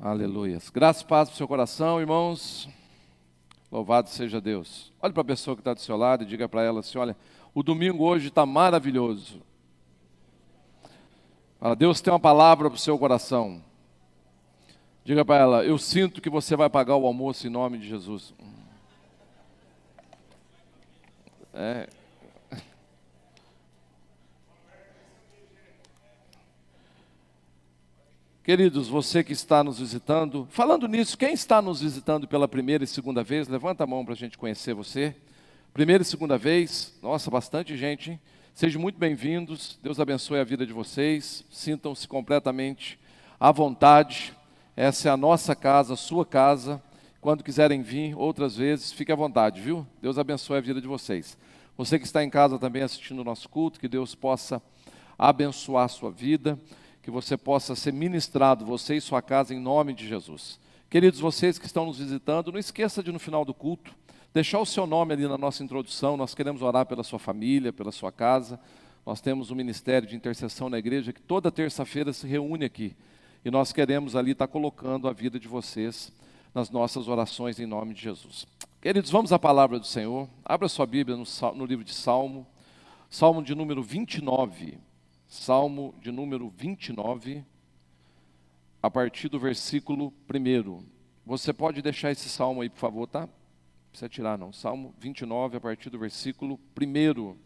Aleluias. Graça e paz para o seu coração, irmãos. Louvado seja Deus. Olhe para a pessoa que está do seu lado e diga para ela assim: olha, o domingo hoje está maravilhoso. Fala, Deus tem uma palavra para o seu coração. Diga para ela: eu sinto que você vai pagar o almoço em nome de Jesus. Queridos, você que está nos visitando, falando nisso, quem está nos visitando pela primeira e segunda vez, levanta a mão para a gente conhecer você. Primeira e segunda vez, nossa, bastante gente, hein? Sejam muito bem-vindos, Deus abençoe a vida de vocês, sintam-se completamente à vontade. Essa é a nossa casa, a sua casa. Quando quiserem vir outras vezes, fique à vontade, viu? Deus abençoe a vida de vocês. Você que está em casa também assistindo o nosso culto, que Deus possa abençoar a sua vida, que você possa ser ministrado, você e sua casa, em nome de Jesus. Queridos, vocês que estão nos visitando, não esqueça de no final do culto, deixar o seu nome ali na nossa introdução. Nós queremos orar pela sua família, pela sua casa. Nós temos um ministério de intercessão na igreja que toda terça-feira se reúne aqui. E nós queremos ali estar colocando a vida de vocês nas nossas orações em nome de Jesus. Queridos, vamos à palavra do Senhor. Abra sua Bíblia no livro de Salmo, Salmo de número 29. Salmo de número 29, a partir do versículo 1. Você pode deixar esse salmo aí, por favor, tá? Não precisa tirar não. Salmo 29, a partir do versículo 1.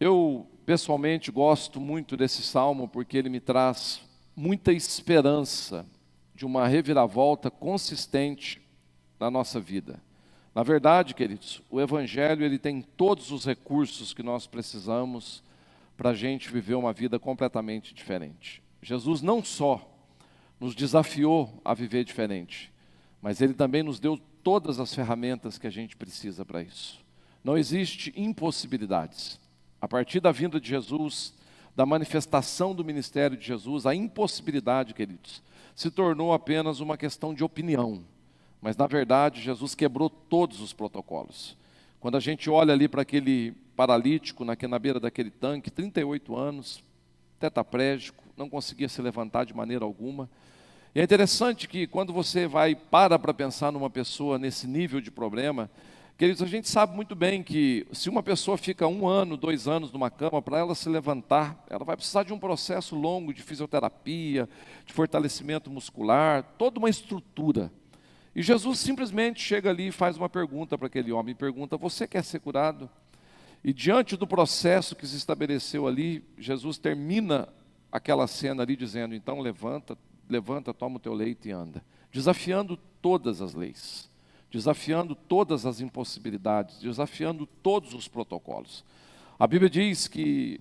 Eu, pessoalmente, gosto muito desse salmo porque ele me traz muita esperança de uma reviravolta consistente na nossa vida. Na verdade, queridos, o Evangelho ele tem todos os recursos que nós precisamos para a gente viver uma vida completamente diferente. Jesus não só nos desafiou a viver diferente, mas Ele também nos deu todas as ferramentas que a gente precisa para isso. Não existe impossibilidades. A partir da vinda de Jesus, da manifestação do ministério de Jesus, a impossibilidade, queridos, se tornou apenas uma questão de opinião. Mas, na verdade, Jesus quebrou todos os protocolos. Quando a gente olha ali para aquele paralítico na beira daquele tanque, 38 anos, tetraplégico, não conseguia se levantar de maneira alguma. E é interessante que quando você para pensar numa pessoa nesse nível de problema, queridos, a gente sabe muito bem que se uma pessoa fica 1 ano, 2 anos numa cama, para ela se levantar, ela vai precisar de um processo longo de fisioterapia, de fortalecimento muscular, toda uma estrutura. E Jesus simplesmente chega ali e faz uma pergunta para aquele homem, pergunta: você quer ser curado? E diante do processo que se estabeleceu ali, Jesus termina aquela cena ali dizendo: então levanta, toma o teu leito e anda. Desafiando todas as leis, desafiando todas as impossibilidades, desafiando todos os protocolos. A Bíblia diz que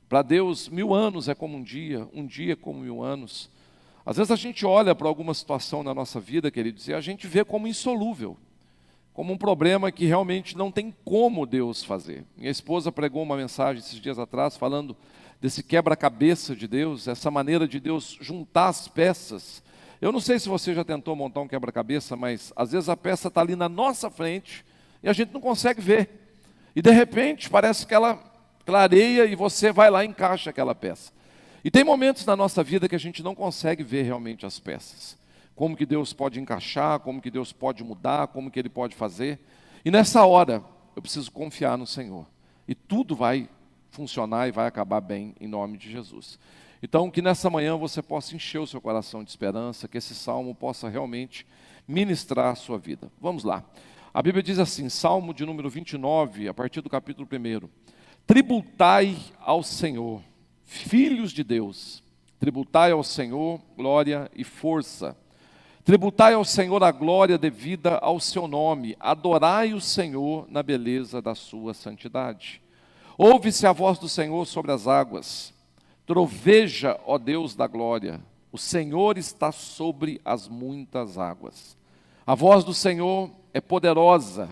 para Deus 1000 anos é como um dia é como 1000 anos. Às vezes a gente olha para alguma situação na nossa vida, queridos, e a gente vê como insolúvel, como um problema que realmente não tem como Deus fazer. Minha esposa pregou uma mensagem esses dias atrás, falando desse quebra-cabeça de Deus, essa maneira de Deus juntar as peças. Eu não sei se você já tentou montar um quebra-cabeça, mas às vezes a peça está ali na nossa frente e a gente não consegue ver. E de repente parece que ela clareia e você vai lá e encaixa aquela peça. E tem momentos na nossa vida que a gente não consegue ver realmente as peças. Como que Deus pode encaixar, como que Deus pode mudar, como que Ele pode fazer. E nessa hora, eu preciso confiar no Senhor. E tudo vai funcionar e vai acabar bem em nome de Jesus. Então, que nessa manhã você possa encher o seu coração de esperança, que esse salmo possa realmente ministrar a sua vida. Vamos lá. A Bíblia diz assim, Salmo de número 29, a partir do capítulo 1. Tributai ao Senhor, filhos de Deus, tributai ao Senhor glória e força. Tributai ao Senhor a glória devida ao seu nome. Adorai o Senhor na beleza da sua santidade. Ouve-se a voz do Senhor sobre as águas. Troveja, ó Deus da glória. O Senhor está sobre as muitas águas. A voz do Senhor é poderosa.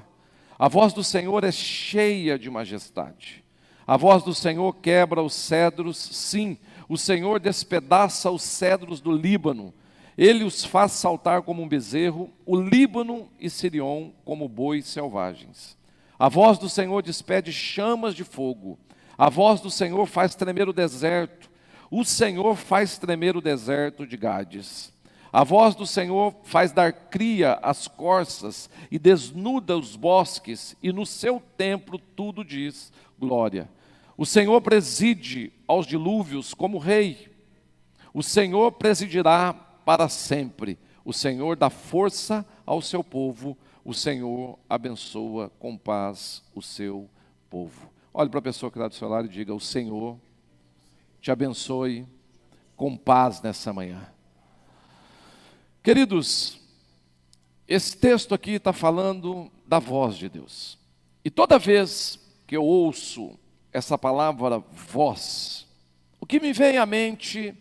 A voz do Senhor é cheia de majestade. A voz do Senhor quebra os cedros, sim, o Senhor despedaça os cedros do Líbano. Ele os faz saltar como um bezerro, o Líbano e Sirion como bois selvagens. A voz do Senhor despede chamas de fogo. A voz do Senhor faz tremer o deserto. O Senhor faz tremer o deserto de Gades. A voz do Senhor faz dar cria às corças e desnuda os bosques, e no seu templo tudo diz glória. O Senhor preside aos dilúvios como rei. O Senhor presidirá para sempre. O Senhor dá força ao seu povo. O Senhor abençoa com paz o seu povo. Olhe para a pessoa que está do seu lado e diga: o Senhor te abençoe com paz nessa manhã. Queridos, esse texto aqui está falando da voz de Deus. E toda vez que eu ouço essa palavra voz, o que me vem à mente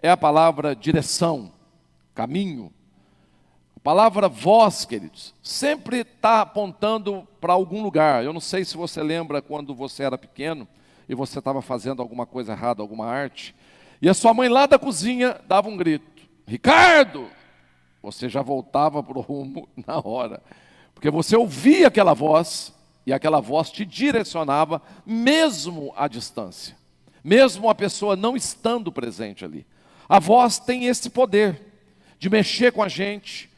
é a palavra direção, caminho. A palavra voz, queridos, sempre está apontando para algum lugar. Eu não sei se você lembra quando você era pequeno e você estava fazendo alguma coisa errada, alguma arte, e a sua mãe lá da cozinha dava um grito: Ricardo! Você já voltava para o rumo na hora, porque você ouvia aquela voz, e aquela voz te direcionava, mesmo à distância, mesmo a pessoa não estando presente ali. A voz tem esse poder de mexer com a gente,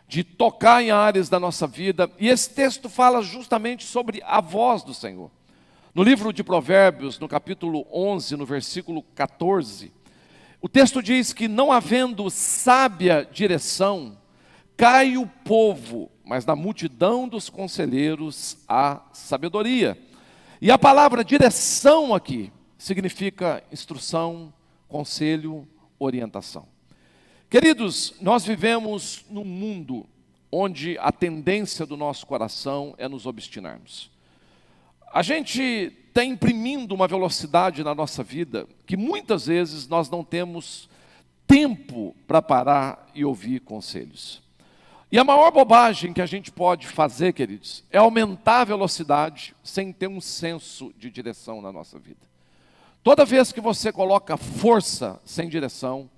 de tocar em áreas da nossa vida, e esse texto fala justamente sobre a voz do Senhor. No livro de Provérbios, no capítulo 11, no versículo 14, o texto diz que não havendo sábia direção, cai o povo, mas na multidão dos conselheiros há sabedoria. E a palavra direção aqui significa instrução, conselho, orientação. Queridos, nós vivemos num mundo onde a tendência do nosso coração é nos obstinarmos. A gente está imprimindo uma velocidade na nossa vida que muitas vezes nós não temos tempo para parar e ouvir conselhos. E a maior bobagem que a gente pode fazer, queridos, é aumentar a velocidade sem ter um senso de direção na nossa vida. Toda vez que você coloca força sem direção,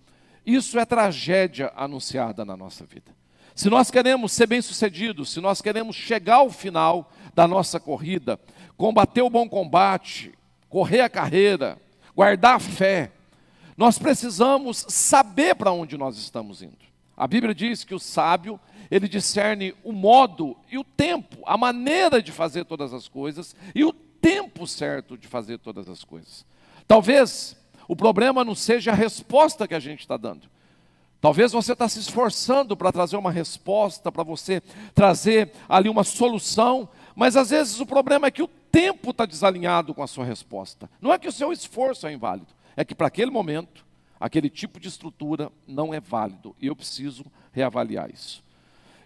isso é tragédia anunciada na nossa vida. Se nós queremos ser bem-sucedidos, se nós queremos chegar ao final da nossa corrida, combater o bom combate, correr a carreira, guardar a fé, nós precisamos saber para onde nós estamos indo. A Bíblia diz que o sábio, ele discerne o modo e o tempo, a maneira de fazer todas as coisas e o tempo certo de fazer todas as coisas. Talvez o problema não seja a resposta que a gente está dando. Talvez você está se esforçando para trazer uma resposta, para você trazer ali uma solução, mas às vezes o problema é que o tempo está desalinhado com a sua resposta. Não é que o seu esforço é inválido, é que para aquele momento, aquele tipo de estrutura não é válido, e eu preciso reavaliar isso.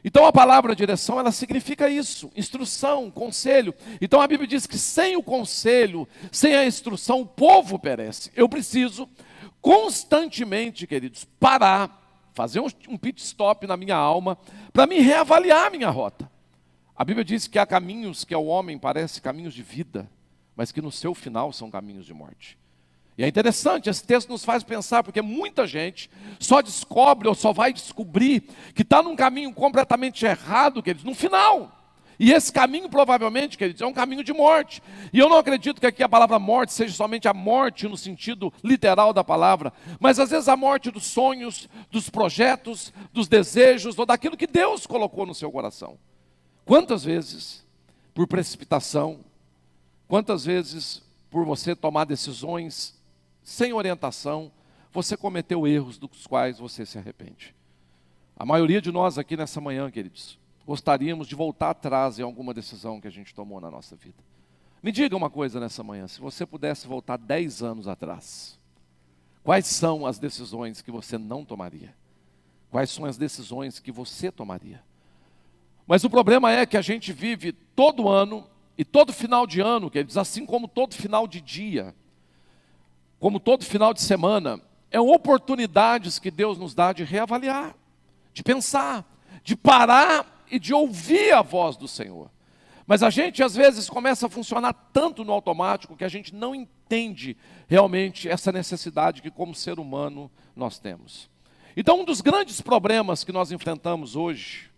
Então a palavra direção, ela significa isso, instrução, conselho. Então a Bíblia diz que sem o conselho, sem a instrução, o povo perece. Eu preciso constantemente, queridos, parar, fazer um pit stop na minha alma, para me reavaliar a minha rota. A Bíblia diz que há caminhos que ao homem parecem caminhos de vida, mas que no seu final são caminhos de morte. E é interessante, esse texto nos faz pensar, porque muita gente só descobre ou só vai descobrir que está num caminho completamente errado, queridos, no final. E esse caminho provavelmente, queridos, é um caminho de morte. E eu não acredito que aqui a palavra morte seja somente a morte no sentido literal da palavra, mas às vezes a morte dos sonhos, dos projetos, dos desejos, ou daquilo que Deus colocou no seu coração. Quantas vezes, por precipitação, quantas vezes por você tomar decisões sem orientação, você cometeu erros dos quais você se arrepende. A maioria de nós aqui nessa manhã, queridos, gostaríamos de voltar atrás em alguma decisão que a gente tomou na nossa vida. Me diga uma coisa nessa manhã, se você pudesse voltar 10 anos atrás, quais são as decisões que você não tomaria? Quais são as decisões que você tomaria? Mas o problema é que a gente vive todo ano, e todo final de ano, queridos, assim como todo final de dia, como todo final de semana, é oportunidades que Deus nos dá de reavaliar, de pensar, de parar e de ouvir a voz do Senhor. Mas a gente às vezes começa a funcionar tanto no automático que a gente não entende realmente essa necessidade que como ser humano nós temos. Então um dos grandes problemas que nós enfrentamos hoje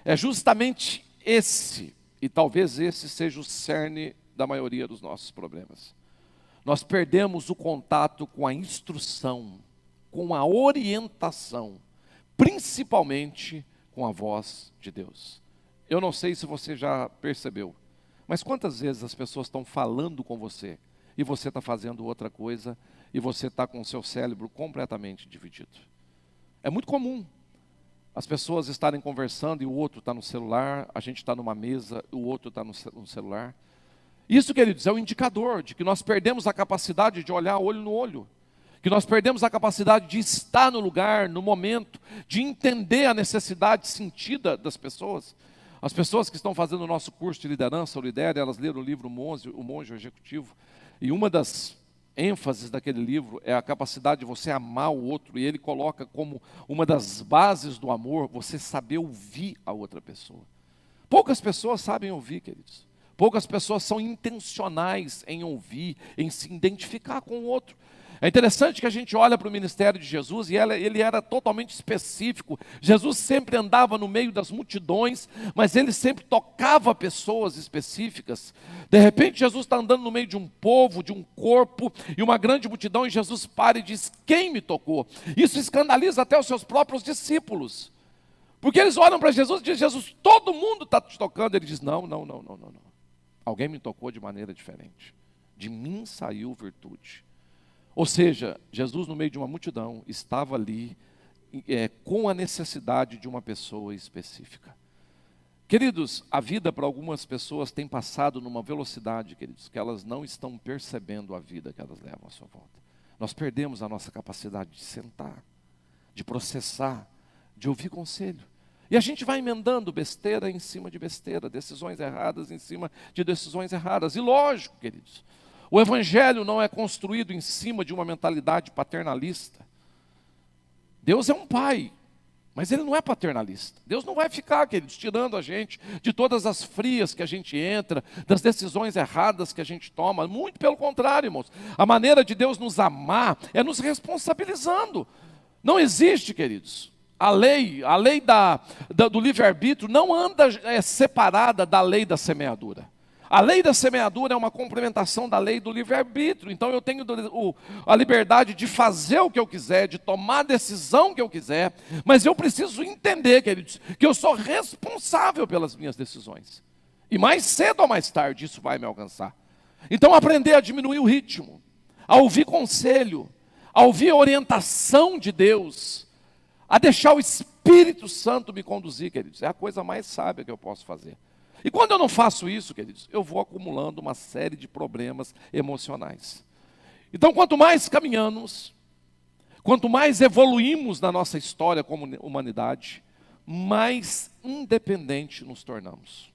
é justamente esse, e talvez esse seja o cerne da maioria dos nossos problemas. Nós perdemos o contato com a instrução, com a orientação, principalmente com a voz de Deus. Eu não sei se você já percebeu, mas quantas vezes as pessoas estão falando com você e você está fazendo outra coisa e você está com o seu cérebro completamente dividido. É muito comum as pessoas estarem conversando e o outro está no celular, a gente está numa mesa e o outro está no celular. Isso, queridos, é um indicador de que nós perdemos a capacidade de olhar olho no olho, que nós perdemos a capacidade de estar no lugar, no momento, de entender a necessidade sentida das pessoas. As pessoas que estão fazendo o nosso curso de liderança, o Lidere, elas leram o livro O Monge Executivo, e uma das ênfases daquele livro é a capacidade de você amar o outro, e ele coloca como uma das bases do amor, você saber ouvir a outra pessoa. Poucas pessoas sabem ouvir, queridos. Poucas pessoas são intencionais em ouvir, em se identificar com o outro. É interessante que a gente olha para o ministério de Jesus e ele era totalmente específico. Jesus sempre andava no meio das multidões, mas ele sempre tocava pessoas específicas. De repente Jesus está andando no meio de um povo, de um corpo, e uma grande multidão, e Jesus para e diz: quem me tocou? Isso escandaliza até os seus próprios discípulos. Porque eles olham para Jesus e dizem: Jesus, todo mundo está te tocando. Ele diz: não. Alguém me tocou de maneira diferente. De mim saiu virtude. Ou seja, Jesus no meio de uma multidão estava ali com a necessidade de uma pessoa específica. Queridos, a vida para algumas pessoas tem passado numa velocidade, queridos, que elas não estão percebendo a vida que elas levam à sua volta. Nós perdemos a nossa capacidade de sentar, de processar, de ouvir conselho. E a gente vai emendando besteira em cima de besteira, decisões erradas em cima de decisões erradas. E lógico, queridos, o evangelho não é construído em cima de uma mentalidade paternalista. Deus é um pai, mas ele não é paternalista. Deus não vai ficar, queridos, tirando a gente de todas as frias que a gente entra, das decisões erradas que a gente toma. Muito pelo contrário, irmãos. A maneira de Deus nos amar é nos responsabilizando. Não existe, queridos, a lei do livre-arbítrio não anda separada da lei da semeadura. A lei da semeadura é uma complementação da lei do livre-arbítrio. Então eu tenho a liberdade de fazer o que eu quiser, de tomar a decisão que eu quiser, mas eu preciso entender, queridos, que eu sou responsável pelas minhas decisões. E mais cedo ou mais tarde isso vai me alcançar. Então aprender a diminuir o ritmo, a ouvir conselho, a ouvir a orientação de Deus, a deixar o Espírito Santo me conduzir, queridos, é a coisa mais sábia que eu posso fazer. E quando eu não faço isso, queridos, eu vou acumulando uma série de problemas emocionais. Então, quanto mais caminhamos, quanto mais evoluímos na nossa história como humanidade, mais independente nos tornamos.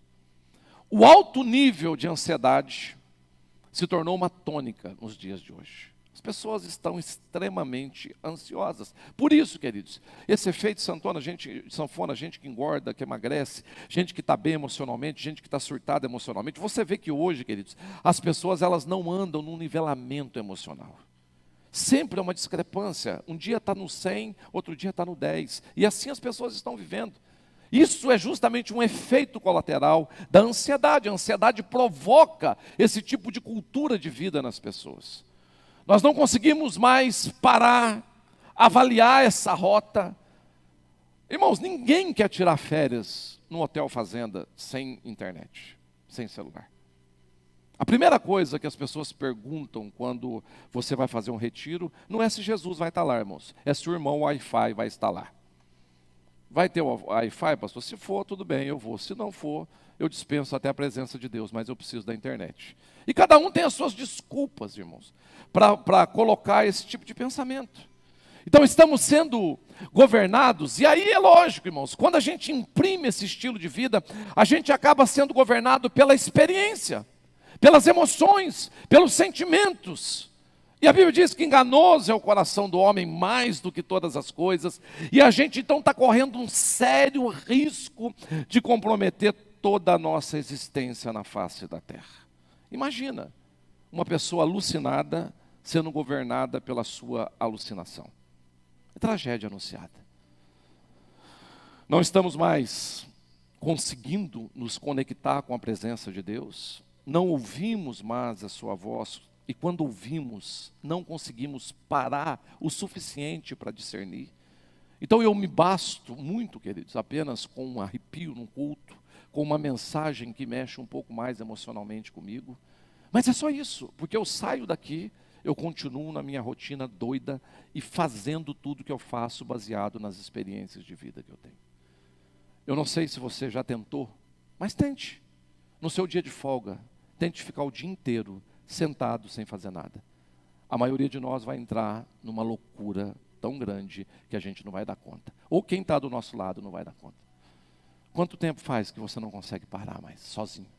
O alto nível de ansiedade se tornou uma tônica nos dias de hoje. As pessoas estão extremamente ansiosas. Por isso, queridos, esse efeito sanfona, gente que engorda, que emagrece, gente que está bem emocionalmente, gente que está surtada emocionalmente. Você vê que hoje, queridos, as pessoas elas não andam num nivelamento emocional. Sempre é uma discrepância. Um dia está no 100, outro dia está no 10. E assim as pessoas estão vivendo. Isso é justamente um efeito colateral da ansiedade. A ansiedade provoca esse tipo de cultura de vida nas pessoas. Nós não conseguimos mais parar, avaliar essa rota. Irmãos, ninguém quer tirar férias no hotel fazenda sem internet, sem celular. A primeira coisa que as pessoas perguntam quando você vai fazer um retiro, não é se Jesus vai estar lá, irmãos, é se o irmão Wi-Fi vai estar lá. Vai ter o Wi-Fi, pastor? Se for, tudo bem, eu vou. Se não for, eu dispenso até a presença de Deus, mas eu preciso da internet. E cada um tem as suas desculpas, irmãos, para colocar esse tipo de pensamento. Então estamos sendo governados, e aí é lógico, irmãos, quando a gente imprime esse estilo de vida, a gente acaba sendo governado pela experiência, pelas emoções, pelos sentimentos. E a Bíblia diz que enganoso é o coração do homem mais do que todas as coisas, e a gente então está correndo um sério risco de comprometer toda a nossa existência na face da terra. Imagina uma pessoa alucinada sendo governada pela sua alucinação. É tragédia anunciada. Não estamos mais conseguindo nos conectar com a presença de Deus, não ouvimos mais a sua voz, e quando ouvimos, não conseguimos parar o suficiente para discernir. Então eu me basto muito, queridos, apenas com um arrepio num culto, com uma mensagem que mexe um pouco mais emocionalmente comigo. Mas é só isso, porque eu saio daqui, eu continuo na minha rotina doida e fazendo tudo que eu faço baseado nas experiências de vida que eu tenho. Eu não sei se você já tentou, mas tente. No seu dia de folga, tente ficar o dia inteiro sentado sem fazer nada. A maioria de nós vai entrar numa loucura tão grande que a gente não vai dar conta. Ou quem está do nosso lado não vai dar conta. Quanto tempo faz que você não consegue parar mais, sozinho?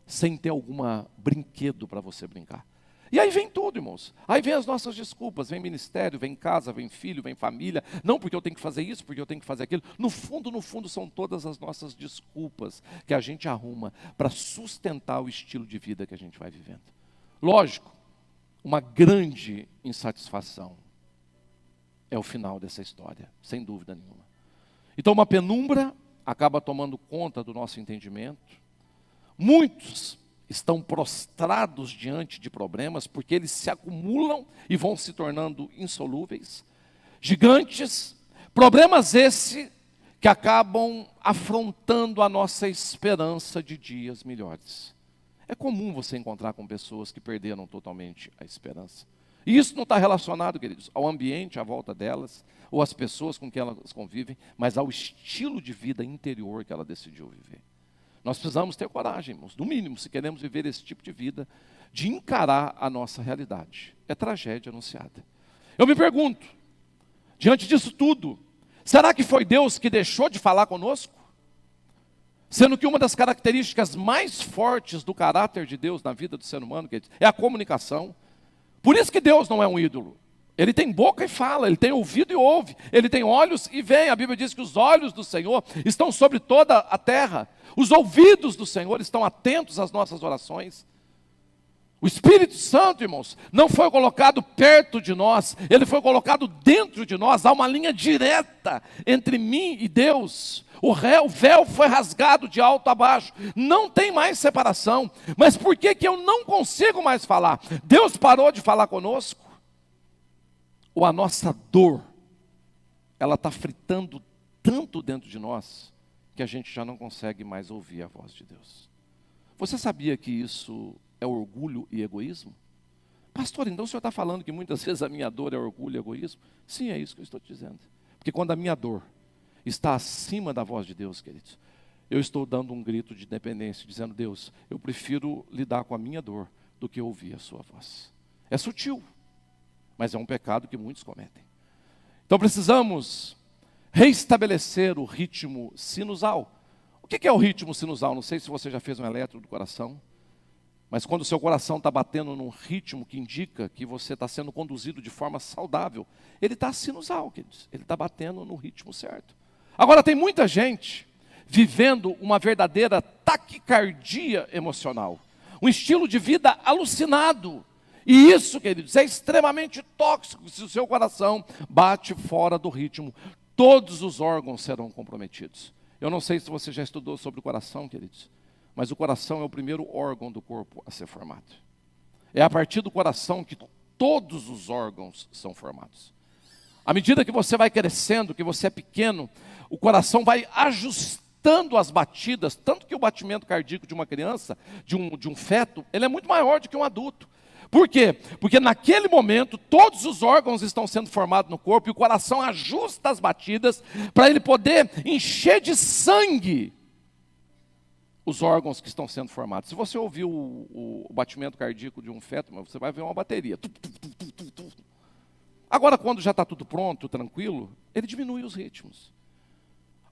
Sem ter algum brinquedo para você brincar. E aí vem tudo, irmãos. Aí vem as nossas desculpas, vem ministério, vem casa, vem filho, vem família. Não porque eu tenho que fazer isso, porque eu tenho que fazer aquilo. No fundo, são todas as nossas desculpas que a gente arruma para sustentar o estilo de vida que a gente vai vivendo. Lógico, uma grande insatisfação é o final dessa história, sem dúvida nenhuma. Então uma penumbra acaba tomando conta do nosso entendimento. Muitos estão prostrados diante de problemas, porque eles se acumulam e vão se tornando insolúveis. Gigantes, problemas esse que acabam afrontando a nossa esperança de dias melhores. É comum você encontrar com pessoas que perderam totalmente a esperança. E isso não está relacionado, queridos, ao ambiente à volta delas, ou às pessoas com quem elas convivem, mas ao estilo de vida interior que ela decidiu viver. Nós precisamos ter coragem, irmãos, no mínimo, se queremos viver esse tipo de vida, de encarar a nossa realidade. É tragédia anunciada. Eu me pergunto, diante disso tudo, será que foi Deus que deixou de falar conosco? Sendo que uma das características mais fortes do caráter de Deus na vida do ser humano, queridos, é a comunicação. Por isso que Deus não é um ídolo. Ele tem boca e fala, ele tem ouvido e ouve, ele tem olhos e vê. A Bíblia diz que os olhos do Senhor estão sobre toda a terra. Os ouvidos do Senhor estão atentos às nossas orações. O Espírito Santo, irmãos, não foi colocado perto de nós, ele foi colocado dentro de nós. Há uma linha direta entre mim e Deus. O véu foi rasgado de alto a baixo, não tem mais separação. Mas por que eu não consigo mais falar? Deus parou de falar conosco? Ou a nossa dor, ela está fritando tanto dentro de nós, que a gente já não consegue mais ouvir a voz de Deus. Você sabia que isso é orgulho e egoísmo? Pastor, então o senhor está falando que muitas vezes a minha dor é orgulho e egoísmo? Sim, é isso que eu estou te dizendo. Porque quando a minha dor está acima da voz de Deus, queridos, eu estou dando um grito de dependência, dizendo: Deus, eu prefiro lidar com a minha dor do que ouvir a sua voz. É sutil, mas é um pecado que muitos cometem. Então precisamos reestabelecer o ritmo sinusal. O que é o ritmo sinusal? Não sei se você já fez um eletro do coração, mas quando o seu coração está batendo num ritmo que indica que você está sendo conduzido de forma saudável, ele está sinusal, queridos. Ele está batendo no ritmo certo. Agora tem muita gente vivendo uma verdadeira taquicardia emocional, um estilo de vida alucinado. E isso, queridos, é extremamente tóxico. Se o seu coração bate fora do ritmo, todos os órgãos serão comprometidos. Eu não sei se você já estudou sobre o coração, queridos, mas o coração é o primeiro órgão do corpo a ser formado. É a partir do coração que todos os órgãos são formados. À medida que você vai crescendo, que você é pequeno, o coração vai ajustando as batidas, tanto que o batimento cardíaco de uma criança, de um feto, ele é muito maior do que um adulto. Por quê? Porque naquele momento todos os órgãos estão sendo formados no corpo e o coração ajusta as batidas para ele poder encher de sangue os órgãos que estão sendo formados. Se você ouvir o batimento cardíaco de um feto, você vai ver uma bateria. Agora, quando já está tudo pronto, tranquilo, ele diminui os ritmos.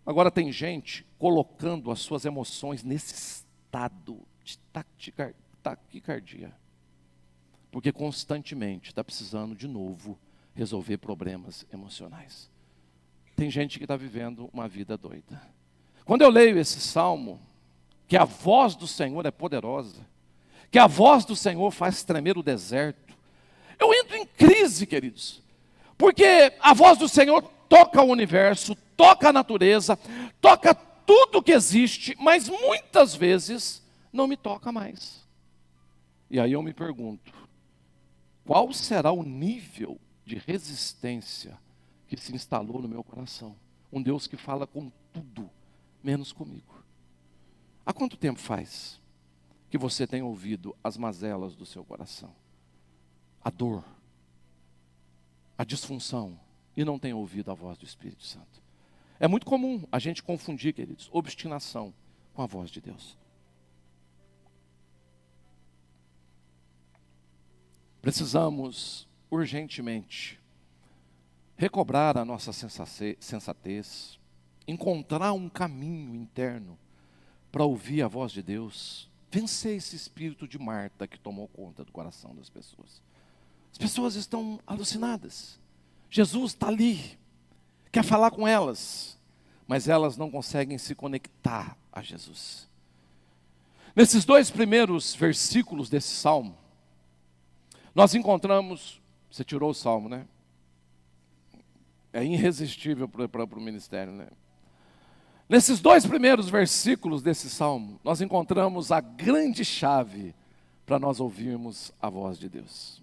Agora tem gente colocando as suas emoções nesse estado de taquicardia. Porque constantemente está precisando de novo resolver problemas emocionais. Tem gente que está vivendo uma vida doida. Quando eu leio esse salmo, que a voz do Senhor é poderosa, que a voz do Senhor faz tremer o deserto, eu entro em crise, queridos, porque a voz do Senhor toca o universo, toca a natureza, toca tudo que existe, mas muitas vezes não me toca mais. E aí eu me pergunto, qual será o nível de resistência que se instalou no meu coração? Um Deus que fala com tudo, menos comigo. Há quanto tempo faz que você tem ouvido as mazelas do seu coração? A dor, a disfunção, e não tem ouvido a voz do Espírito Santo? É muito comum a gente confundir, queridos, obstinação com a voz de Deus. Precisamos urgentemente recobrar a nossa sensatez, encontrar um caminho interno para ouvir a voz de Deus, vencer esse espírito de Marta que tomou conta do coração das pessoas. As pessoas estão alucinadas. Jesus está ali, quer falar com elas, mas elas não conseguem se conectar a Jesus. Nesses 2 primeiros versículos desse salmo, nós encontramos, você tirou o salmo, né? É irresistível para o ministério, né? Nesses 2 primeiros versículos desse salmo, nós encontramos a grande chave para nós ouvirmos a voz de Deus.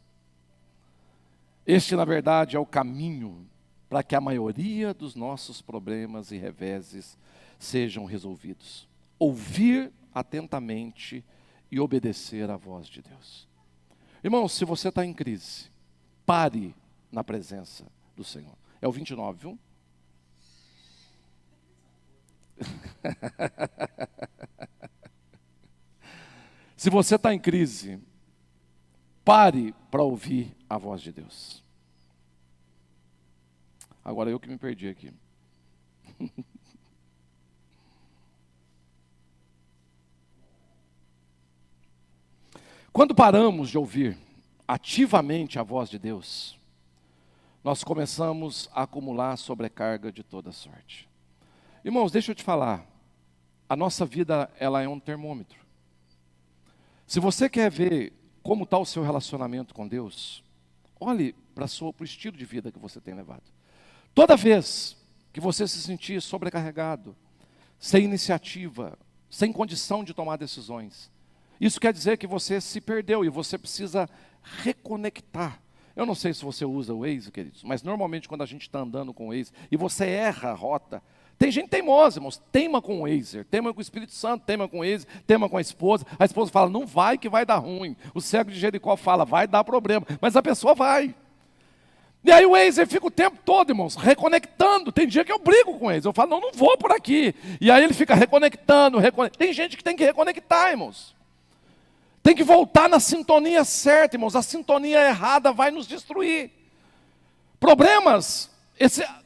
Este, na verdade, é o caminho para que a maioria dos nossos problemas e reveses sejam resolvidos. Ouvir atentamente e obedecer à voz de Deus. Irmãos, se você está em crise, pare na presença do Senhor. É o 29, viu? Se você está em crise, pare para ouvir a voz de Deus. Agora eu que me perdi aqui. Quando paramos de ouvir ativamente a voz de Deus, nós começamos a acumular sobrecarga de toda sorte. Irmãos, deixa eu te falar, a nossa vida ela é um termômetro. Se você quer ver como está o seu relacionamento com Deus, olhe para o estilo de vida que você tem levado. Toda vez que você se sentir sobrecarregado, sem iniciativa, sem condição de tomar decisões, isso quer dizer que você se perdeu e você precisa reconectar. Eu não sei se você usa o Waze, queridos, mas normalmente quando a gente está andando com o Waze e você erra a rota, tem gente teimosa, irmãos, teima com o Waze, teima com o Espírito Santo, teima com o Waze, teima com a esposa fala, não vai que vai dar ruim. O cego de Jericó fala, vai dar problema, mas a pessoa vai. E aí o Waze fica o tempo todo, irmãos, reconectando. Tem dia que eu brigo com o Waze, eu falo, não vou por aqui. E aí ele fica reconectando. Tem gente que tem que reconectar, irmãos. Tem que voltar na sintonia certa, irmãos. A sintonia errada vai nos destruir. Problemas,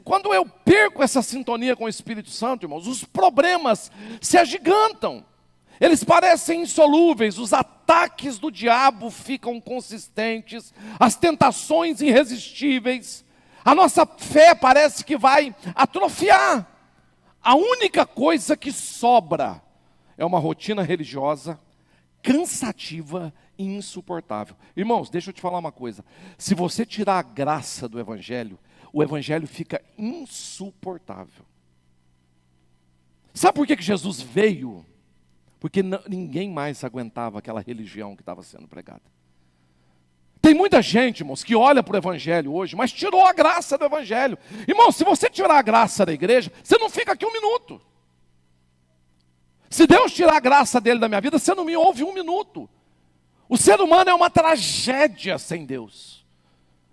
quando eu perco essa sintonia com o Espírito Santo, irmãos, os problemas se agigantam. Eles parecem insolúveis, os ataques do diabo ficam consistentes, as tentações irresistíveis, a nossa fé parece que vai atrofiar. A única coisa que sobra é uma rotina religiosa cansativa e insuportável. Irmãos, deixa eu te falar uma coisa. Se você tirar a graça do Evangelho, o Evangelho fica insuportável. Sabe por que Jesus veio? Porque ninguém mais aguentava aquela religião que estava sendo pregada. Tem muita gente, irmãos, que olha para o Evangelho hoje, mas tirou a graça do Evangelho. Irmãos, se você tirar a graça da igreja, você não fica aqui um minuto. Se Deus tirar a graça dele da minha vida, você não me ouve um minuto. O ser humano é uma tragédia sem Deus.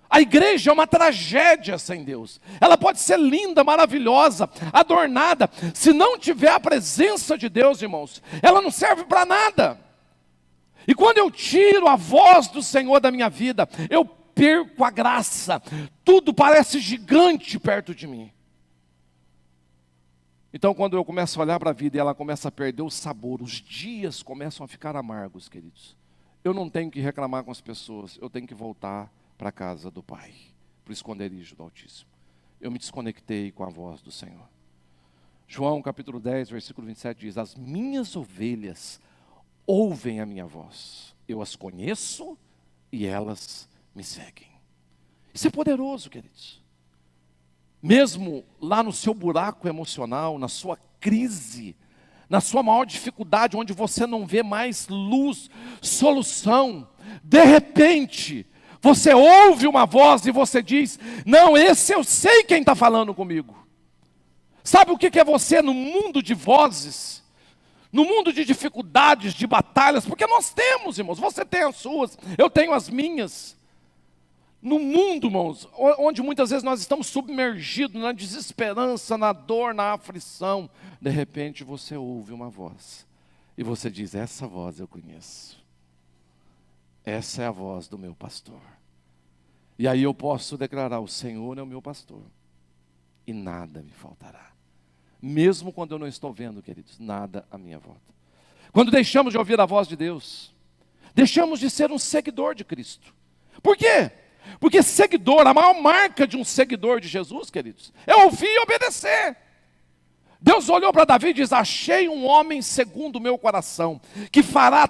A igreja é uma tragédia sem Deus. Ela pode ser linda, maravilhosa, adornada. Se não tiver a presença de Deus, irmãos, ela não serve para nada. E quando eu tiro a voz do Senhor da minha vida, eu perco a graça. Tudo parece gigante perto de mim. Então, quando eu começo a olhar para a vida e ela começa a perder o sabor, os dias começam a ficar amargos, queridos. Eu não tenho que reclamar com as pessoas, eu tenho que voltar para a casa do Pai, para o esconderijo do Altíssimo. Eu me desconectei com a voz do Senhor. João capítulo 10, versículo 27 diz, as minhas ovelhas ouvem a minha voz, eu as conheço e elas me seguem. Isso é poderoso, queridos. Mesmo lá no seu buraco emocional, na sua crise, na sua maior dificuldade, onde você não vê mais luz, solução, de repente, Você ouve uma voz e você diz: não, esse eu sei quem está falando comigo. Sabe o que é você no mundo de vozes? No mundo de dificuldades, de batalhas, porque nós temos, irmãos, você tem as suas, eu tenho as minhas. No mundo, irmãos, onde muitas vezes nós estamos submergidos na desesperança, na dor, na aflição, de repente você ouve uma voz, e você diz: essa voz eu conheço. Essa é a voz do meu pastor. E aí eu posso declarar: o Senhor é o meu pastor, e nada me faltará. Mesmo quando eu não estou vendo, queridos, nada à minha volta. Quando deixamos de ouvir a voz de Deus, deixamos de ser um seguidor de Cristo. Por quê? Porque seguidor, a maior marca de um seguidor de Jesus, queridos, é ouvir e obedecer. Deus olhou para Davi e diz: achei um homem segundo o meu coração, que fará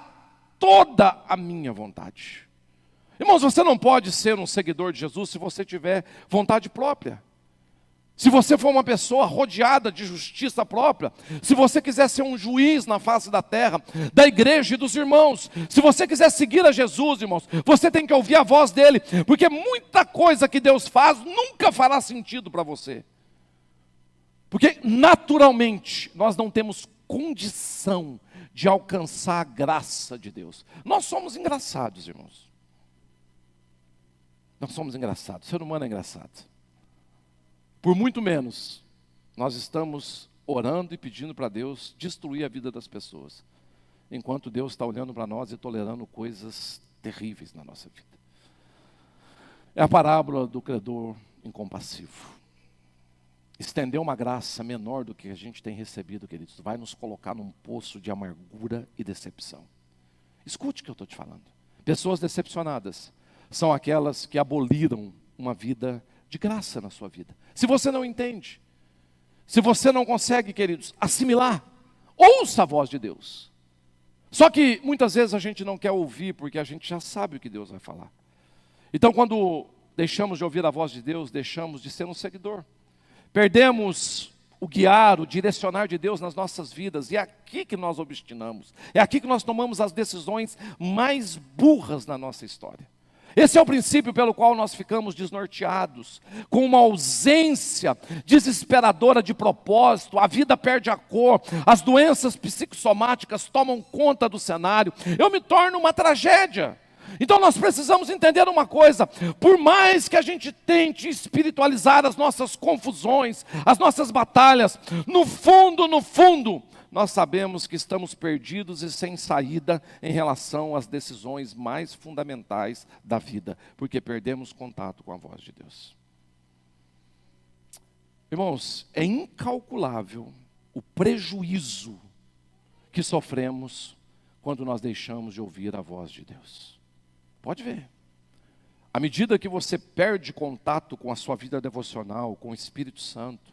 toda a minha vontade. Irmãos, você não pode ser um seguidor de Jesus se você tiver vontade própria. Se você for uma pessoa rodeada de justiça própria, se você quiser ser um juiz na face da terra, da igreja e dos irmãos, se você quiser seguir a Jesus, irmãos, você tem que ouvir a voz dele, porque muita coisa que Deus faz nunca fará sentido para você. Porque naturalmente nós não temos condição de alcançar a graça de Deus. Nós somos engraçados, irmãos. Nós somos engraçados, o ser humano é engraçado. Por muito menos, nós estamos orando e pedindo para Deus destruir a vida das pessoas, enquanto Deus está olhando para nós e tolerando coisas terríveis na nossa vida. É a parábola do credor incompassivo. Estender uma graça menor do que a gente tem recebido, queridos, vai nos colocar num poço de amargura e decepção. Escute o que eu estou te falando. Pessoas decepcionadas são aquelas que aboliram uma vida de graça na sua vida. Se você não entende, se você não consegue, queridos, assimilar, ouça a voz de Deus. Só que muitas vezes a gente não quer ouvir, porque a gente já sabe o que Deus vai falar. Então, quando deixamos de ouvir a voz de Deus, deixamos de ser um seguidor. Perdemos o guiar, o direcionar de Deus nas nossas vidas, e é aqui que nós obstinamos, é aqui que nós tomamos as decisões mais burras na nossa história. Esse é o princípio pelo qual nós ficamos desnorteados, com uma ausência desesperadora de propósito, a vida perde a cor, as doenças psicossomáticas tomam conta do cenário, eu me torno uma tragédia. Então nós precisamos entender uma coisa: por mais que a gente tente espiritualizar as nossas confusões, as nossas batalhas, no fundo, nós sabemos que estamos perdidos e sem saída em relação às decisões mais fundamentais da vida, porque perdemos contato com a voz de Deus. Irmãos, é incalculável o prejuízo que sofremos quando nós deixamos de ouvir a voz de Deus. Pode ver. À medida que você perde contato com a sua vida devocional, com o Espírito Santo,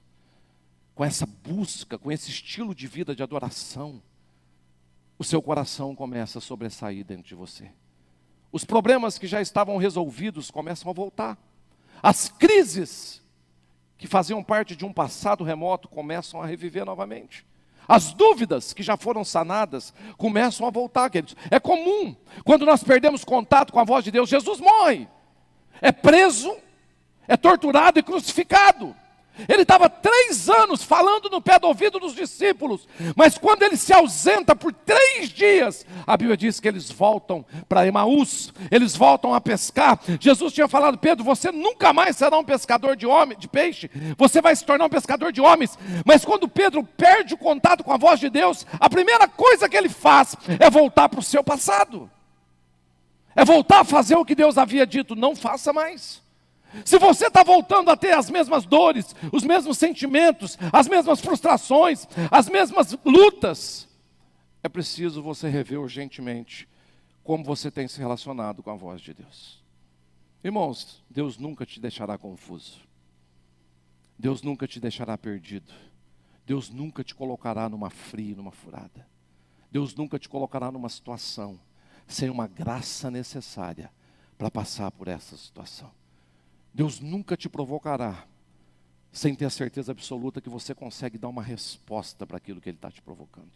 com essa busca, com esse estilo de vida de adoração, o seu coração começa a sobressair dentro de você. Os problemas que já estavam resolvidos começam a voltar. As crises que faziam parte de um passado remoto começam a reviver novamente. As dúvidas que já foram sanadas começam a voltar, queridos. É comum, quando nós perdemos contato com a voz de Deus, Jesus morre, é preso, é torturado e crucificado. Ele estava 3 anos falando no pé do ouvido dos discípulos, mas quando ele se ausenta por 3 dias, a Bíblia diz que eles voltam para Emaús, eles voltam a pescar. Jesus tinha falado: Pedro, você nunca mais será um pescador de peixe, você vai se tornar um pescador de homens. Mas quando Pedro perde o contato com a voz de Deus, a primeira coisa que ele faz é voltar para o seu passado, é voltar a fazer o que Deus havia dito: não faça mais. Se você está voltando a ter as mesmas dores, os mesmos sentimentos, as mesmas frustrações, as mesmas lutas, é preciso você rever urgentemente como você tem se relacionado com a voz de Deus. Irmãos, Deus nunca te deixará confuso. Deus nunca te deixará perdido. Deus nunca te colocará numa fria, numa furada. Deus nunca te colocará numa situação sem uma graça necessária para passar por essa situação. Deus nunca te provocará sem ter a certeza absoluta que você consegue dar uma resposta para aquilo que Ele está te provocando.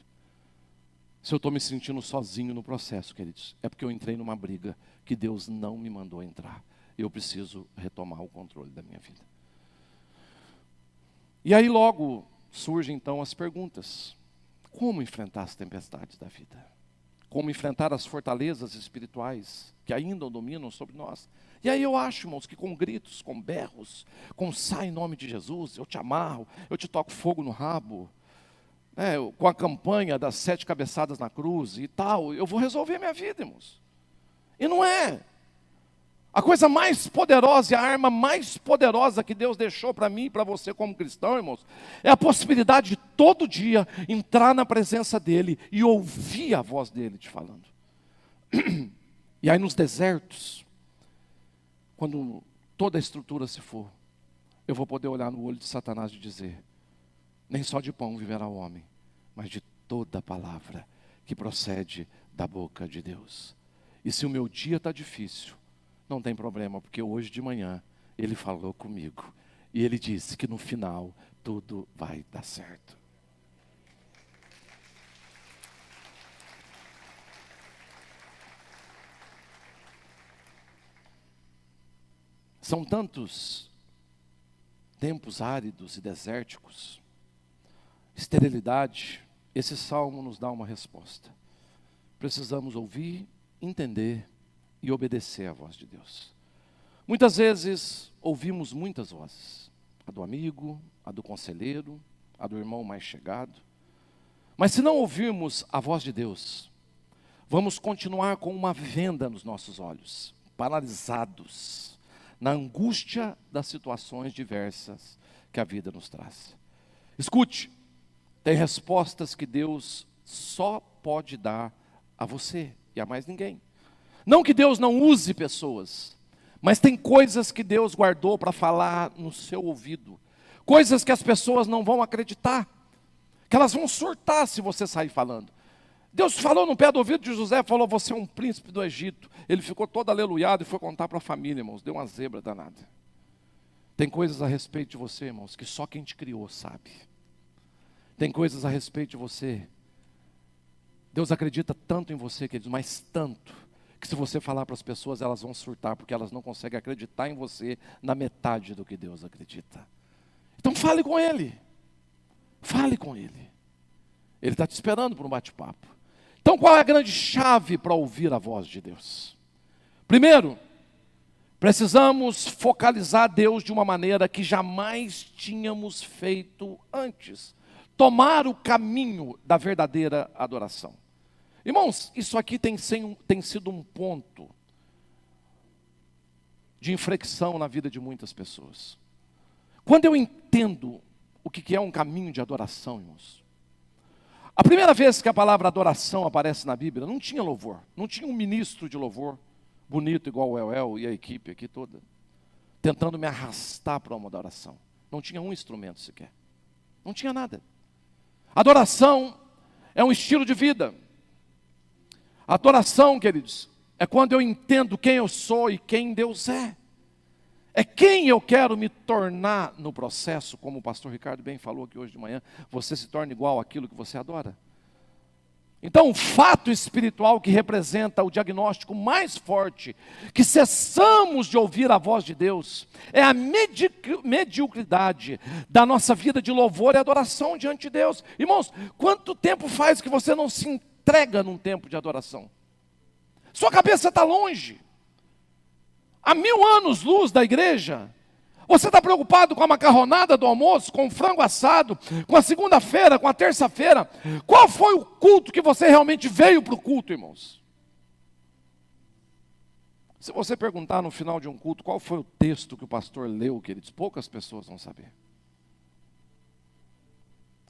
Se eu estou me sentindo sozinho no processo, queridos, é porque eu entrei numa briga que Deus não me mandou entrar. eu preciso retomar o controle da minha vida. E aí logo surgem então as perguntas. Como enfrentar as tempestades da vida? Como enfrentar as fortalezas espirituais que ainda dominam sobre nós? E aí eu acho, irmãos, que com gritos, com berros, com sai em nome de Jesus, eu te amarro, eu te toco fogo no rabo, com a campanha das 7 cabeçadas na cruz e tal, eu vou resolver minha vida, irmãos. E não é. A coisa mais poderosa e a arma mais poderosa que Deus deixou para mim e para você como cristão, irmãos, é a possibilidade de todo dia entrar na presença dEle e ouvir a voz dEle te falando. E aí nos desertos, quando toda a estrutura se for, eu vou poder olhar no olho de Satanás e dizer, nem só de pão viverá o homem, mas de toda palavra que procede da boca de Deus. E se o meu dia está difícil, não tem problema, porque hoje de manhã Ele falou comigo. E Ele disse que no final tudo vai dar certo. São tantos tempos áridos e desérticos, esterilidade. Esse salmo nos dá uma resposta. Precisamos ouvir, entender e obedecer à voz de Deus. Muitas vezes ouvimos muitas vozes, a do amigo, a do conselheiro, a do irmão mais chegado. Mas se não ouvirmos a voz de Deus, vamos continuar com uma venda nos nossos olhos, paralisados, na angústia das situações diversas que a vida nos traz. Escute, tem respostas que Deus só pode dar a você e a mais ninguém. Não que Deus não use pessoas, mas tem coisas que Deus guardou para falar no seu ouvido. Coisas que as pessoas não vão acreditar, que elas vão surtar se você sair falando. Deus falou no pé do ouvido de José, falou, você é um príncipe do Egito. Ele ficou todo aleluiado e foi contar para a família, irmãos, deu uma zebra danada. Tem coisas a respeito de você, irmãos, que só quem te criou sabe. Tem coisas a respeito de você. Deus acredita tanto em você, queridos, mas tanto, que se você falar para as pessoas, elas vão surtar, porque elas não conseguem acreditar em você na metade do que Deus acredita. Então fale com Ele. Fale com Ele. Ele está te esperando para um bate-papo. Então qual é a grande chave para ouvir a voz de Deus? Primeiro, precisamos focalizar Deus de uma maneira que jamais tínhamos feito antes. Tomar o caminho da verdadeira adoração. Irmãos, isso aqui tem sido um ponto de inflexão na vida de muitas pessoas. Quando eu entendo o que é um caminho de adoração, irmãos. A primeira vez que a palavra adoração aparece na Bíblia, não tinha louvor. Não tinha um ministro de louvor, bonito igual o El e a equipe aqui toda, tentando me arrastar para uma adoração. Não tinha um instrumento sequer. Não tinha nada. Adoração é um estilo de vida. Adoração, queridos, é quando eu entendo quem eu sou e quem Deus é. É quem eu quero me tornar no processo, como o pastor Ricardo bem falou aqui hoje de manhã, você se torna igual àquilo que você adora. Então, o fato espiritual que representa o diagnóstico mais forte, que cessamos de ouvir a voz de Deus, é a mediocridade da nossa vida de louvor e adoração diante de Deus. Irmãos, quanto tempo faz que você não se entrega num tempo de adoração? Sua cabeça está longe. Há 1000 anos luz da igreja. Você está preocupado com a macarronada do almoço, com o frango assado, com a segunda-feira, com a terça-feira? Qual foi o culto que você realmente veio para o culto, irmãos? Se você perguntar no final de um culto, qual foi o texto que o pastor leu, queridos, poucas pessoas vão saber.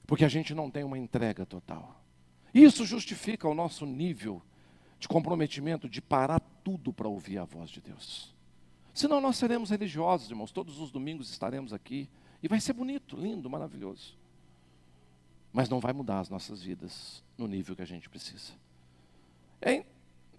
Porque a gente não tem uma entrega total. Isso justifica o nosso nível de comprometimento de parar tudo para ouvir a voz de Deus. Senão nós seremos religiosos, irmãos. Todos os domingos estaremos aqui. E vai ser bonito, lindo, maravilhoso. Mas não vai mudar as nossas vidas no nível que a gente precisa.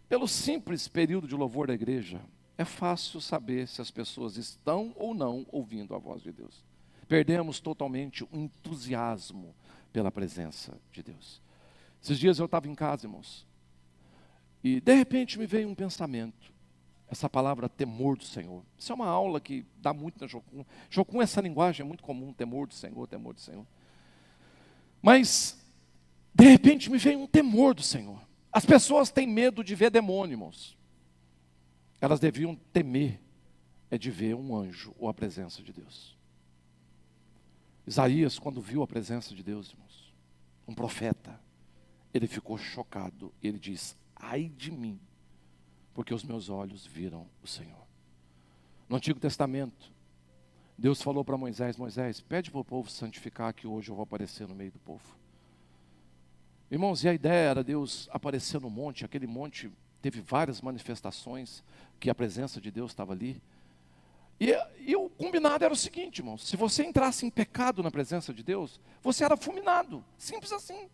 Pelo simples período de louvor da igreja, é fácil saber se as pessoas estão ou não ouvindo a voz de Deus. Perdemos totalmente o entusiasmo pela presença de Deus. Esses dias eu estava em casa, irmãos. E de repente me veio um pensamento. essa palavra temor do Senhor. Isso é uma aula que dá muito na Jocum. Jocum, essa linguagem é muito comum, temor do Senhor, temor do Senhor. Mas, de repente, me veio um temor do Senhor. As pessoas têm medo de ver demônio, irmãos. Elas deviam temer de ver um anjo ou a presença de Deus. Isaías, quando viu a presença de Deus, irmãos, um profeta, ele ficou chocado. E ele diz: ai de mim, porque os meus olhos viram o Senhor. No Antigo Testamento, Deus falou para Moisés: Moisés, pede para o povo santificar, que hoje eu vou aparecer no meio do povo. Irmãos, e a ideia era Deus aparecer no monte. Aquele monte teve várias manifestações, que a presença de Deus estava ali. E o combinado era o seguinte, irmãos: se você entrasse em pecado na presença de Deus, você era fulminado, simples assim.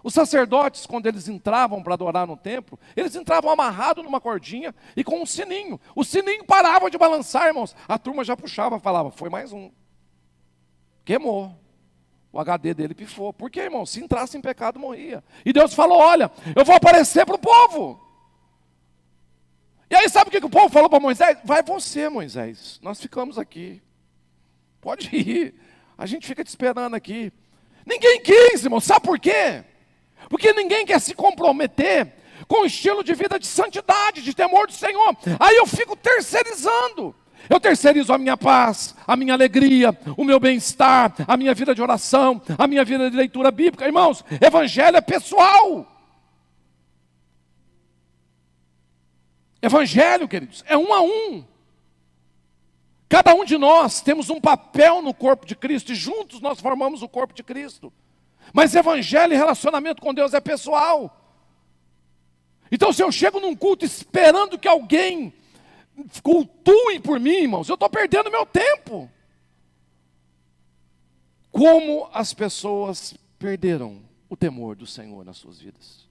Os sacerdotes, quando eles entravam para adorar no templo, eles entravam amarrados numa cordinha e com um sininho. O sininho parava de balançar, irmãos. A turma já puxava, falava: foi mais um. Queimou. O HD dele pifou. Por quê, irmão? Se entrasse em pecado, morria. E Deus falou: olha, eu vou aparecer para o povo. E aí sabe o que o povo falou para Moisés? Vai você, Moisés. Nós ficamos aqui. Pode ir. A gente fica te esperando aqui. Ninguém quis, irmão. Sabe por quê? Porque ninguém quer se comprometer com o estilo de vida de santidade, de temor do Senhor. Aí eu fico terceirizando. Eu terceirizo a minha paz, a minha alegria, o meu bem-estar, a minha vida de oração, a minha vida de leitura bíblica. Irmãos, evangelho é pessoal. Evangelho, queridos, é um a um. Cada um de nós temos um papel no corpo de Cristo e juntos nós formamos o corpo de Cristo. Mas evangelho e relacionamento com Deus é pessoal. Então, se eu chego num culto esperando que alguém cultue por mim, irmãos, eu estou perdendo meu tempo. Como as pessoas perderam o temor do Senhor nas suas vidas.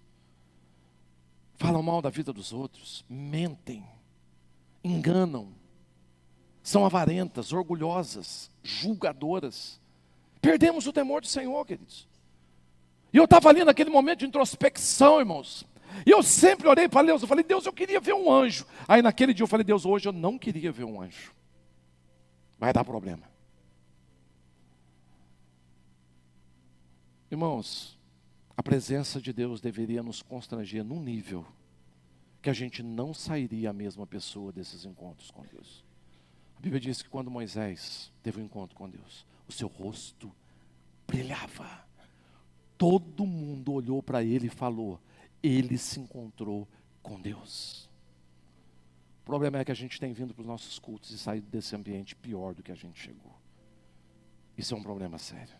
Falam mal da vida dos outros, mentem, enganam, são avarentas, orgulhosas, julgadoras. Perdemos o temor do Senhor, queridos. E eu estava ali naquele momento de introspecção, irmãos. E eu sempre orei para Deus, eu falei: Deus, eu queria ver um anjo. Aí naquele dia eu falei: Deus, hoje eu não queria ver um anjo. Vai dar problema. Irmãos, a presença de Deus deveria nos constranger num nível que a gente não sairia a mesma pessoa desses encontros com Deus. A Bíblia diz que quando Moisés teve um encontro com Deus, o seu rosto brilhava. Todo mundo olhou para ele e falou: ele se encontrou com Deus. O problema é que a gente tem vindo para os nossos cultos e saído desse ambiente pior do que a gente chegou. Isso é um problema sério.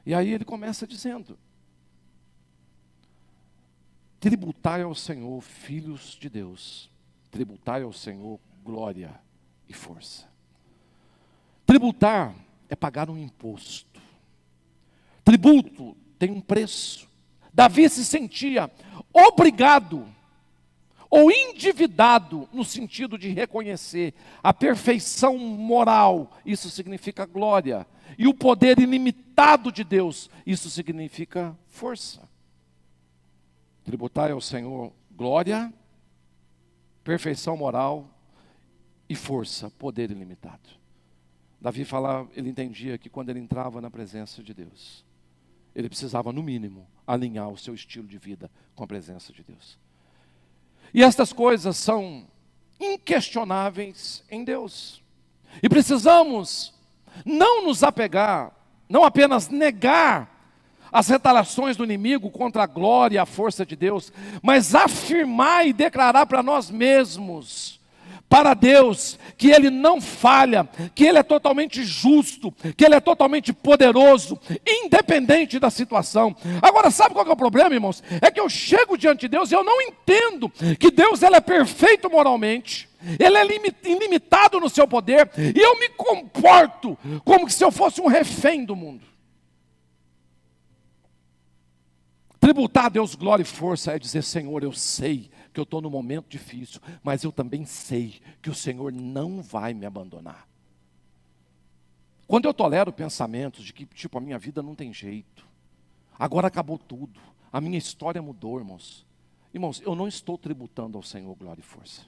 E aí ele começa dizendo: tributai ao Senhor, filhos de Deus, tributai ao Senhor glória e força. Tributar é pagar um imposto. Tributo tem um preço. Davi se sentia obrigado ou endividado no sentido de reconhecer a perfeição moral. Isso significa glória. E o poder ilimitado de Deus. Isso significa força. Tributai ao Senhor glória, perfeição moral e força, poder ilimitado. Davi falava, ele entendia que quando ele entrava na presença de Deus, ele precisava, no mínimo, alinhar o seu estilo de vida com a presença de Deus. E estas coisas são inquestionáveis em Deus. E precisamos não nos apegar, não apenas negar as retaliações do inimigo contra a glória e a força de Deus, mas afirmar e declarar para nós mesmos, para Deus, que Ele não falha, que Ele é totalmente justo, que Ele é totalmente poderoso, independente da situação. Agora, sabe qual que é o problema, irmãos? É que eu chego diante de Deus e eu não entendo que Deus ele é perfeito moralmente, Ele é ilimitado no seu poder, e eu me comporto como se eu fosse um refém do mundo. Tributar a Deus glória e força é dizer: Senhor, eu sei que eu estou num momento difícil, mas eu também sei que o Senhor não vai me abandonar. Quando eu tolero pensamentos de que, tipo, a minha vida não tem jeito, agora acabou tudo, a minha história mudou, irmãos. Irmãos, eu não estou tributando ao Senhor glória e força.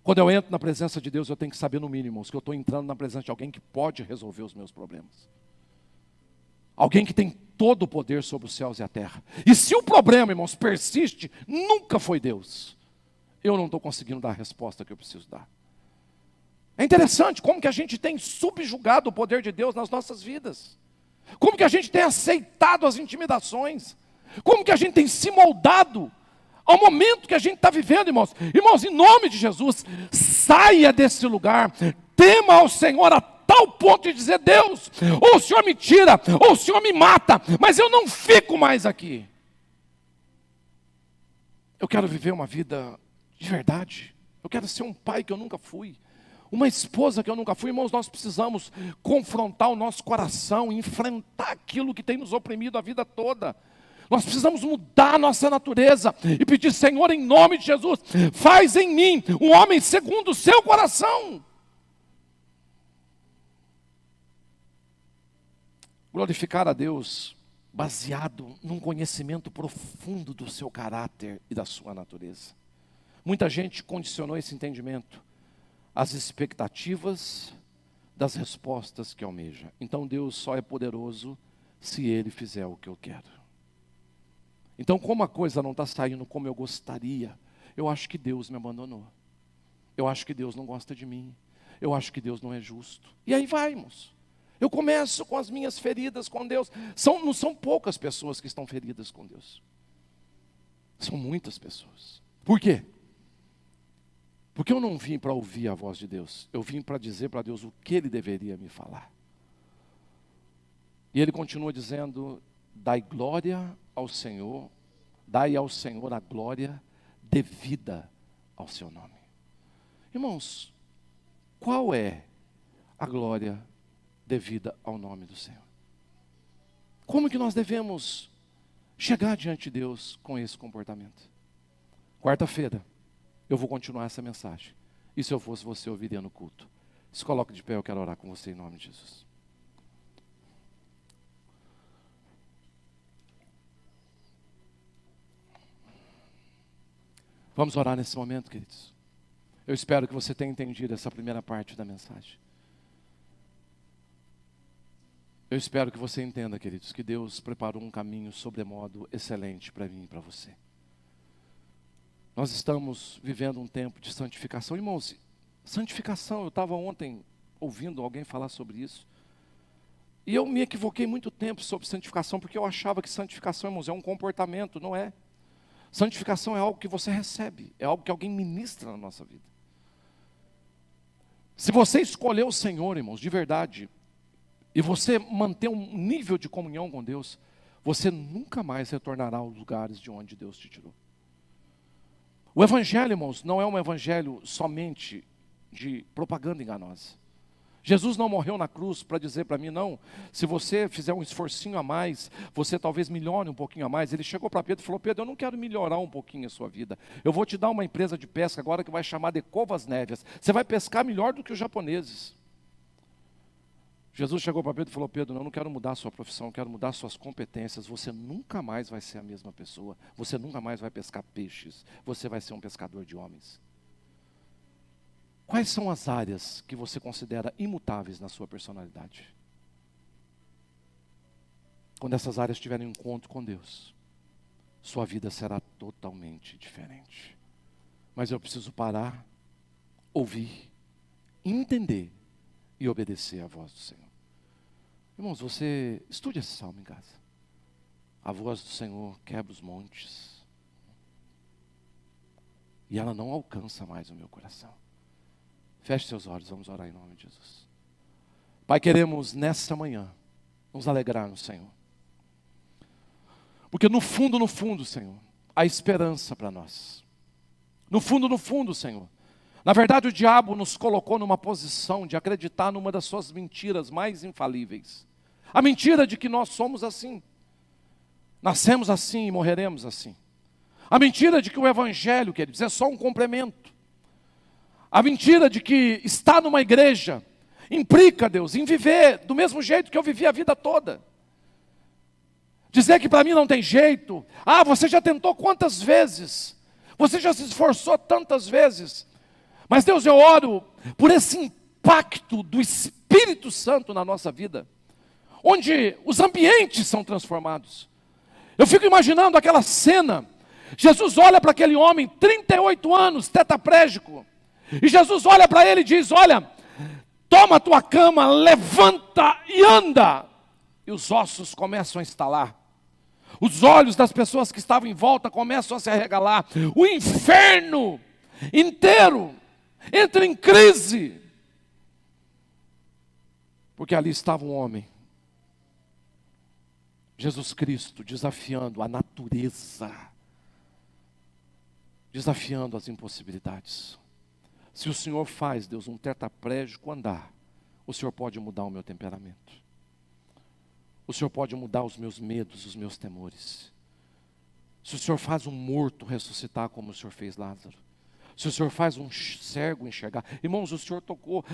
Quando eu entro na presença de Deus, eu tenho que saber no mínimo, irmãos, que eu estou entrando na presença de alguém que pode resolver os meus problemas. Alguém que tem todo o poder sobre os céus e a terra. E se o problema, irmãos, persiste, nunca foi Deus. Eu não estou conseguindo dar a resposta que eu preciso dar. É interessante como que a gente tem subjugado o poder de Deus nas nossas vidas. Como que a gente tem aceitado as intimidações. Como que a gente tem se moldado ao momento que a gente está vivendo, irmãos. Irmãos, em nome de Jesus, saia desse lugar. Tema ao Senhor a tal ponto de dizer: Deus, ou o Senhor me tira, ou o Senhor me mata, mas eu não fico mais aqui. Eu quero viver uma vida de verdade. Eu quero ser um pai que eu nunca fui, uma esposa que eu nunca fui. Irmãos, nós precisamos confrontar o nosso coração, enfrentar aquilo que tem nos oprimido a vida toda. Nós precisamos mudar a nossa natureza e pedir: Senhor, em nome de Jesus, faz em mim um homem segundo o seu coração. Glorificar a Deus baseado num conhecimento profundo do seu caráter e da sua natureza. Muita gente condicionou esse entendimento às expectativas das respostas que almeja. Então Deus só é poderoso se Ele fizer o que eu quero. Então, como a coisa não está saindo como eu gostaria, eu acho que Deus me abandonou. Eu acho que Deus não gosta de mim. Eu acho que Deus não é justo. E aí vai, irmãos. Eu começo com as minhas feridas com Deus. Não são poucas pessoas que estão feridas com Deus. São muitas pessoas. Por quê? Porque eu não vim para ouvir a voz de Deus. Eu vim para dizer para Deus o que Ele deveria me falar. E Ele continua dizendo: dai glória ao Senhor, dai ao Senhor a glória devida ao seu nome. Irmãos, qual é a glória devida ao nome do Senhor? Como que nós devemos chegar diante de Deus com esse comportamento? Quarta-feira eu vou continuar essa mensagem. E se eu fosse você, eu ouviria no culto. Se coloque de pé, eu quero orar com você em nome de Jesus. Vamos orar nesse momento, queridos. Eu espero que você tenha entendido essa primeira parte da mensagem. Eu espero que você entenda, queridos, que Deus preparou um caminho sobremodo excelente para mim e para você. Nós estamos vivendo um tempo de santificação. Irmãos, santificação, eu estava ontem ouvindo alguém falar sobre isso. E eu me equivoquei muito tempo sobre santificação, porque eu achava que santificação, irmãos, é um comportamento, não é? Santificação é algo que você recebe, é algo que alguém ministra na nossa vida. Se você escolher o Senhor, irmãos, de verdade, e você manter um nível de comunhão com Deus, você nunca mais retornará aos lugares de onde Deus te tirou. O Evangelho, irmãos, não é um Evangelho somente de propaganda enganosa. Jesus não morreu na cruz para dizer para mim: não, se você fizer um esforcinho a mais, você talvez melhore um pouquinho a mais. Ele chegou para Pedro e falou: Pedro, eu não quero melhorar um pouquinho a sua vida. Eu vou te dar uma empresa de pesca agora que vai chamar de Covas Névias. Você vai pescar melhor do que os japoneses. Jesus chegou para Pedro e falou: Pedro, eu não quero mudar a sua profissão, eu quero mudar suas competências. Você nunca mais vai ser a mesma pessoa. Você nunca mais vai pescar peixes. Você vai ser um pescador de homens. Quais são as áreas que você considera imutáveis na sua personalidade? Quando essas áreas tiverem um encontro com Deus, sua vida será totalmente diferente. Mas eu preciso parar, ouvir, entender e obedecer à voz do Senhor. Irmãos, você estude esse salmo em casa. A voz do Senhor quebra os montes. E ela não alcança mais o meu coração. Feche seus olhos, vamos orar em nome de Jesus. Pai, queremos nessa manhã nos alegrar no Senhor. Porque no fundo, Senhor, há esperança para nós. No fundo, Senhor. Na verdade, o diabo nos colocou numa posição de acreditar numa das suas mentiras mais infalíveis. A mentira de que nós somos assim. Nascemos assim e morreremos assim. A mentira de que o Evangelho, queridos, é só um complemento. A mentira de que estar numa igreja implica, Deus, em viver do mesmo jeito que eu vivi a vida toda. Dizer que para mim não tem jeito. Ah, você já tentou quantas vezes? Você já se esforçou tantas vezes? Mas Deus, eu oro por esse impacto do Espírito Santo na nossa vida, onde os ambientes são transformados. Eu fico imaginando aquela cena, Jesus olha para aquele homem, 38 anos, tetraplégico, e Jesus olha para ele e diz, olha, toma a tua cama, levanta e anda. E os ossos começam a estalar. Os olhos das pessoas que estavam em volta começam a se arregalar. O inferno inteiro entra em crise. Porque ali estava um homem, Jesus Cristo, desafiando a natureza, desafiando as impossibilidades. Se o Senhor faz, Deus, um tetraplégico andar, o Senhor pode mudar o meu temperamento. O Senhor pode mudar os meus medos, os meus temores. Se o Senhor faz um morto ressuscitar como o Senhor fez Lázaro. Se o Senhor faz um cego enxergar. Irmãos, o Senhor tocou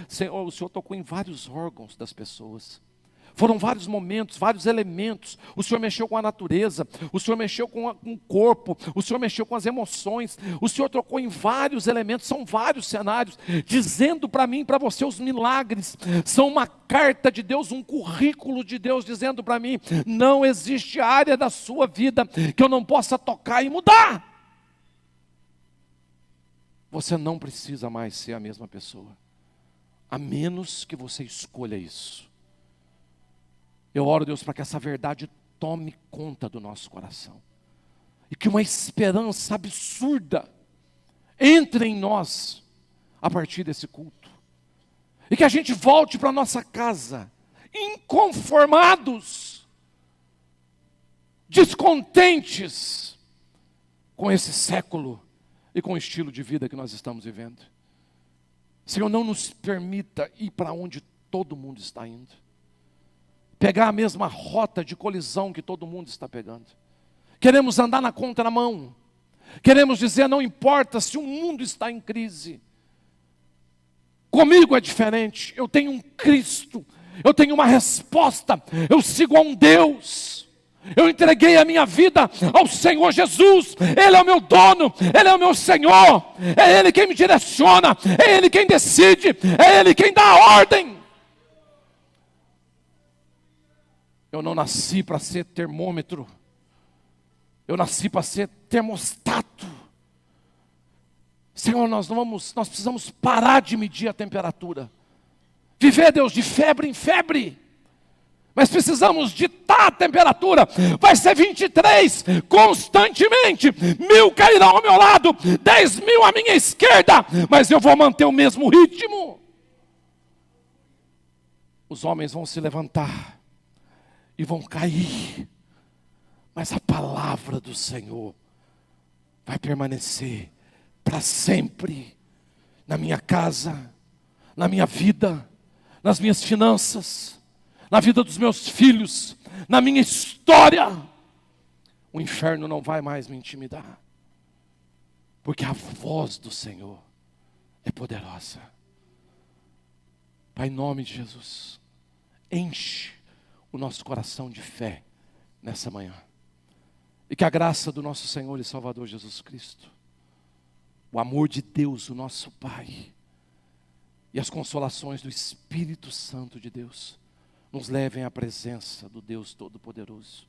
em vários órgãos das pessoas. Foram vários momentos, vários elementos. O Senhor mexeu com a natureza, o Senhor mexeu com o corpo, o Senhor mexeu com as emoções, o Senhor tocou em vários elementos, são vários cenários, dizendo para mim e para você, os milagres são uma carta de Deus, um currículo de Deus, dizendo para mim, não existe área da sua vida que eu não possa tocar e mudar. Você não precisa mais ser a mesma pessoa, a menos que você escolha isso. Eu oro, Deus, para que essa verdade tome conta do nosso coração. E que uma esperança absurda entre em nós a partir desse culto. E que a gente volte para a nossa casa inconformados, descontentes com esse século e com o estilo de vida que nós estamos vivendo. Senhor, não nos permita ir para onde todo mundo está indo. Pegar a mesma rota de colisão que todo mundo está pegando. Queremos andar na contramão. Queremos dizer, não importa se o mundo está em crise. Comigo é diferente. Eu tenho um Cristo. Eu tenho uma resposta. Eu sigo a um Deus. Eu entreguei a minha vida ao Senhor Jesus. Ele é o meu dono. Ele é o meu Senhor. É Ele quem me direciona. É Ele quem decide. É Ele quem dá a ordem. Eu não nasci para ser termômetro. Eu nasci para ser termostato. Senhor, nós precisamos parar de medir a temperatura. Viver, Deus, de febre em febre. Mas precisamos ditar a temperatura. Vai ser 23 constantemente. 1000 cairão ao meu lado, 10.000 à minha esquerda. Mas eu vou manter o mesmo ritmo. Os homens vão se levantar e vão cair, mas a palavra do Senhor vai permanecer para sempre, na minha casa, na minha vida, nas minhas finanças, na vida dos meus filhos, na minha história. O inferno não vai mais me intimidar, porque a voz do Senhor é poderosa. Pai, em nome de Jesus, enche o nosso coração de fé nessa manhã. E que a graça do nosso Senhor e Salvador Jesus Cristo, o amor de Deus, o nosso Pai, e as consolações do Espírito Santo de Deus, nos levem à presença do Deus Todo-Poderoso.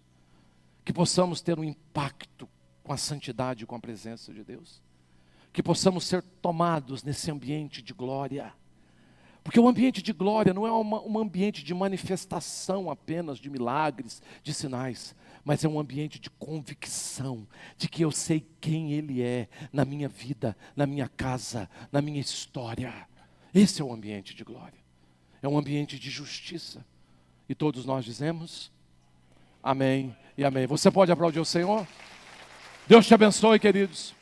Que possamos ter um impacto com a santidade e com a presença de Deus. Que possamos ser tomados nesse ambiente de glória. Porque o ambiente de glória não é um ambiente de manifestação apenas de milagres, de sinais, mas é um ambiente de convicção, de que eu sei quem Ele é na minha vida, na minha casa, na minha história. Esse é o ambiente de glória. É um ambiente de justiça. E todos nós dizemos amém e amém. Você pode aplaudir o Senhor? Deus te abençoe, queridos.